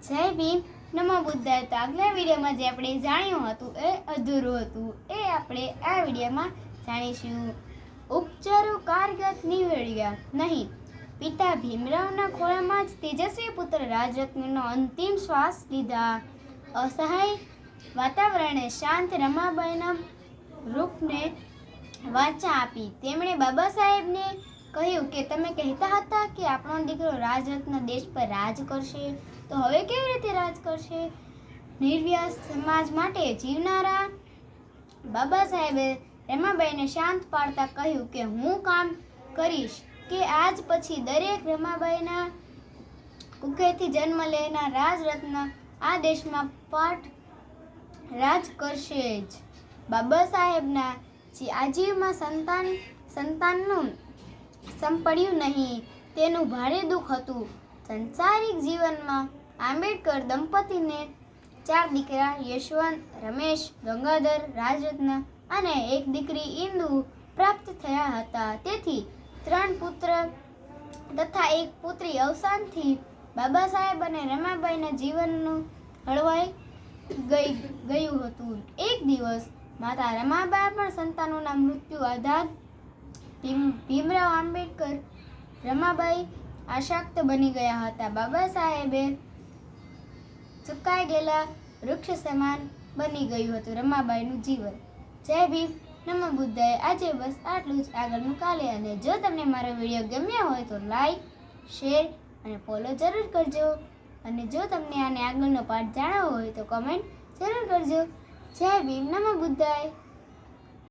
જય ભીમ, નમો બુદ્ધાય. તો આગલા વિડીયોમાં જે આપણે જાણ્યું હતું એ અધૂરું હતું, એ આપણે આ વિડીયોમાં જાણીશું. ઉપચારો કારગત નીવડ્યા નહીં. પિતા ભીમરાવના ખોળામાં જ તેજસ્વી પુત્ર રાજરત્નનો અંતિમ શ્વાસ લીધા. અસહાય વાતાવરણે શાંત રમાબાઈના રૂપને વાચા આપી. તેમણે બાબા સાહેબને કહ્યું કે તમે કહેતા હતા કે આપણો દીકરો રાજરત્ન દેશ પર રાજ કરશે, તો હવે કેવી રીતે રાજ કરશે? નિર્વ્યાસ સમાજ માટે જીવનારા બાબા સાહેબે રમાબાઈને શાંત પાડતા કહ્યું કે હું કામ કરીશ કે આજ પછી દરેક રમાબાઈના કુખેથી જન્મ લેનાર રાજરત્ન આ દેશમાં પાઠ રાજ કરશે જ. બાબા સાહેબના આજીવમાં સંતાનનું સંપડ્યું નહીં, તેનું ભારે દુઃખ હતું. સંસારિક જીવનમાં આંબેડકર દંપતીને 4 દીકરા યશવંત, રમેશ, ગંગાધર, રાજરત્ન અને એક દીકરી ઇન્દુ પ્રાપ્ત થયા હતા. તેથી 3 પુત્ર તથા એક પુત્રી અવસાનથી બાબા સાહેબ અને રમાબાઈના જીવનનું હળવાઈ ગયું હતું. એક દિવસ માતા રમાબાઈ પણ સંતાનોના મૃત્યુ આધાર ભીમરાવ આંબેડકર રમાબાઈ આશક્ત બની ગયા હતા. બાબા સાહેબે સુકાઈ ગયેલા વૃક્ષ સમાન બની ગયું હતું રમાબાઈનું જીવન. જય ભીમ, નમો બુદ્ધાય. આજે બસ આટલું જ, આગળનું કાલે. અને જો તમને મારો વિડીયો ગમ્યો હોય તો લાઈક, શેર અને ફોલો જરૂર કરજો. અને જો તમને આને આગળનો પાર્ટ જાણવો હોય તો કમેન્ટ જરૂર કરજો. જય ભીમ, નમો બુદ્ધાય.